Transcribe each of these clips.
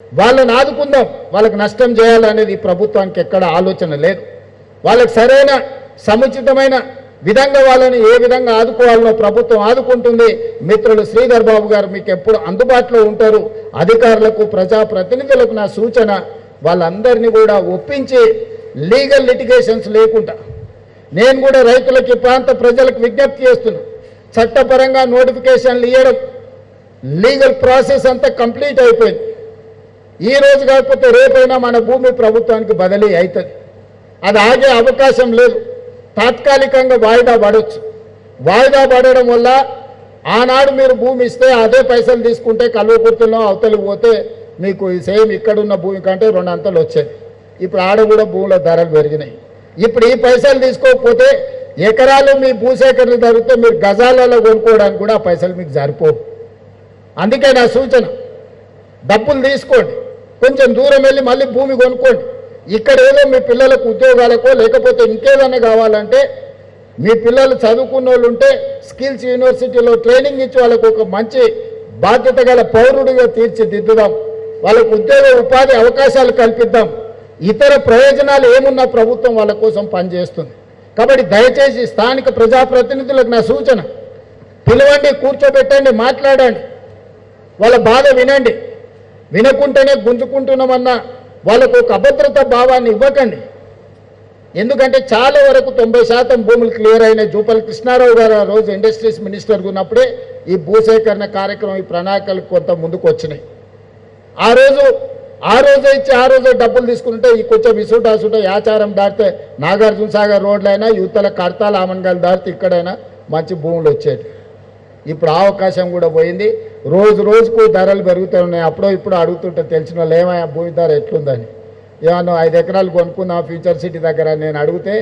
వాళ్ళని ఆదుకుందాం, వాళ్ళకి నష్టం చేయాలనేది ప్రభుత్వానికి ఎక్కడ ఆలోచన లేదు. వాళ్ళకి సరైన సముచితమైన విధంగా వాళ్ళని ఏ విధంగా ఆదుకోవాలనో ప్రభుత్వం ఆదుకుంటుంది. మిత్రులు శ్రీధర్ బాబు గారు మీకు ఎప్పుడు అందుబాటులో ఉంటారు. అధికారులకు ప్రజాప్రతినిధులకు నా సూచన, వాళ్ళందరినీ కూడా ఒప్పించి లీగల్ లిటిగేషన్స్ లేకుండా నేను కూడా రైతులకి ప్రాంత ప్రజలకు విజ్ఞప్తి చేస్తున్నా. చట్టపరంగా నోటిఫికేషన్లు ఇవ్వడం, లీగల్ ప్రాసెస్ అంతా కంప్లీట్ అయిపోయింది. ఈ రోజు కాకపోతే రేపైనా మన భూమి ప్రభుత్వానికి బదిలీ అవుతుంది. అది ఆగే అవకాశం లేదు. తాత్కాలికంగా వాయిదా పడవచ్చు. వాయిదా పడడం వల్ల ఆనాడు మీరు భూమి ఇస్తే అదే పైసలు తీసుకుంటే కల్వకుర్తిలో అవతలికి పోతే మీకు సేమ్ ఇక్కడున్న భూమి కంటే 2 అంతలు వచ్చేది. ఇప్పుడు ఆడ కూడా భూముల ధరలు పెరిగినాయి. ఇప్పుడు ఈ పైసలు తీసుకోకపోతే ఎకరాలు మీ భూసేకరణ జరిగితే మీరు గజాలలో కొనుక్కోవడానికి కూడా ఆ పైసలు మీకు సరిపోవు. అందుకే నా సూచన, డబ్బులు తీసుకోండి, కొంచెం దూరం వెళ్ళి మళ్ళీ భూమి కొనుక్కోండి. ఇక్కడ ఏదో మీ పిల్లలకు ఉద్యోగాలకో లేకపోతే ఇంకేదైనా కావాలంటే మీ పిల్లలు చదువుకున్న వాళ్ళు ఉంటే స్కిల్స్ యూనివర్సిటీలో ట్రైనింగ్ ఇచ్చి వాళ్ళకు ఒక మంచి బాధ్యత గల పౌరుడిగా తీర్చిదిద్దుదాం. వాళ్ళకు ఉద్యోగ ఉపాధి అవకాశాలు కల్పిద్దాం. ఇతర ప్రయోజనాలు ఏమున్నా ప్రభుత్వం వాళ్ళ కోసం పనిచేస్తుంది. కాబట్టి దయచేసి స్థానిక ప్రజాప్రతినిధులకు నా సూచన, పిలవండి, కూర్చోబెట్టండి, మాట్లాడండి, వాళ్ళ బాధ వినండి. వినకుంటేనే గుంజుకుంటున్నామన్న వాళ్ళకు ఒక అభద్రత భావాన్ని ఇవ్వకండి. ఎందుకంటే చాలా వరకు 90% భూములు క్లియర్ అయిన జూపల్లి కృష్ణారావు గారు ఆ రోజు ఇండస్ట్రీస్ మినిస్టర్గా ఉన్నప్పుడే ఈ భూసేకరణ కార్యక్రమం, ఈ ప్రణాళికలు కొంత ముందుకు వచ్చినాయి. ఆ రోజే ఇచ్చి ఆ రోజే డబ్బులు తీసుకుంటే ఈ కొంచెం ఇసుట యాచారం దాటితే నాగార్జున సాగర్ రోడ్లైనా యువతల కడతాల ఆమన్గాలు దాటితే ఇక్కడైనా మంచి భూములు వచ్చేది. ఇప్పుడు ఆ అవకాశం కూడా పోయింది. రోజుకు ధరలు పెరుగుతూ ఉన్నాయి. అప్పుడో ఇప్పుడు అడుగుతుంటే తెలిసిన వాళ్ళు ఏమయ్యా భూమి ధర ఎట్లుందని, ఏమన్నా 5 ఎకరాలు కొనుక్కుందాం ఫ్యూచర్ సిటీ దగ్గర నేను అడిగితే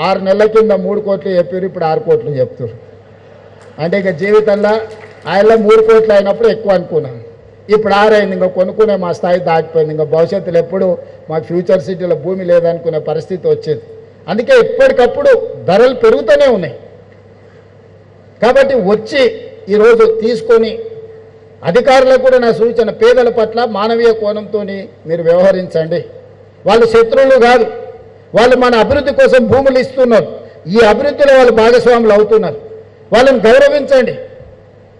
6 నెలల కింద 3 కోట్లు చెప్పారు, ఇప్పుడు 6 కోట్లు చెప్తారు. అంటే ఇక జీవితంలో ఆయనలో 3 కోట్లు అయినప్పుడు ఎక్కువ అనుకున్నాను, ఇప్పుడు 6 అయింది. ఇంకా కొనుక్కునే మా స్థాయి దాటిపోయింది. ఇంకా భవిష్యత్తులో ఎప్పుడు మాకు ఫ్యూచర్ సిటీలో భూమి లేదనుకునే పరిస్థితి వచ్చేది. అందుకే ఎప్పటికప్పుడు ధరలు పెరుగుతూనే ఉన్నాయి. కాబట్టి వచ్చి ఈరోజు తీసుకొని అధికారులకు కూడా నా సూచన, పేదల పట్ల మానవీయ కోణంతో మీరు వ్యవహరించండి. వాళ్ళు శత్రువులు కాదు, వాళ్ళు మన అభివృద్ధి కోసం భూములు ఇస్తున్నారు. ఈ అభివృద్ధిలో వాళ్ళు భాగస్వాములు అవుతున్నారు. వాళ్ళని గౌరవించండి,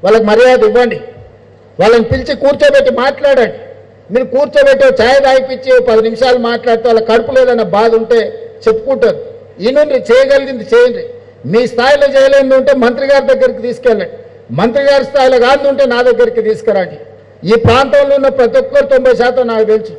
వాళ్ళకి మర్యాద ఇవ్వండి, వాళ్ళని పిలిచి కూర్చోబెట్టి మాట్లాడండి. మీరు కూర్చోబెట్టి ఛాయ్ తాగిపించి 10 నిమిషాలు మాట్లాడితే వాళ్ళ కడుపు లేదన్న బాధ ఉంటే చెప్పుకుంటారు. ఈ నుండి చేయగలిగింది చేయండి. మీ స్థాయిలో చేయలేని ఉంటే మంత్రి గారి దగ్గరికి తీసుకెళ్ళండి, మంత్రి గారి స్థాయిలో కాదు ఉంటే నా దగ్గరికి తీసుకురండి. ఈ ప్రాంతంలో ఉన్న ప్రతి ఒక్కరు 90% నాకు తెలుసు.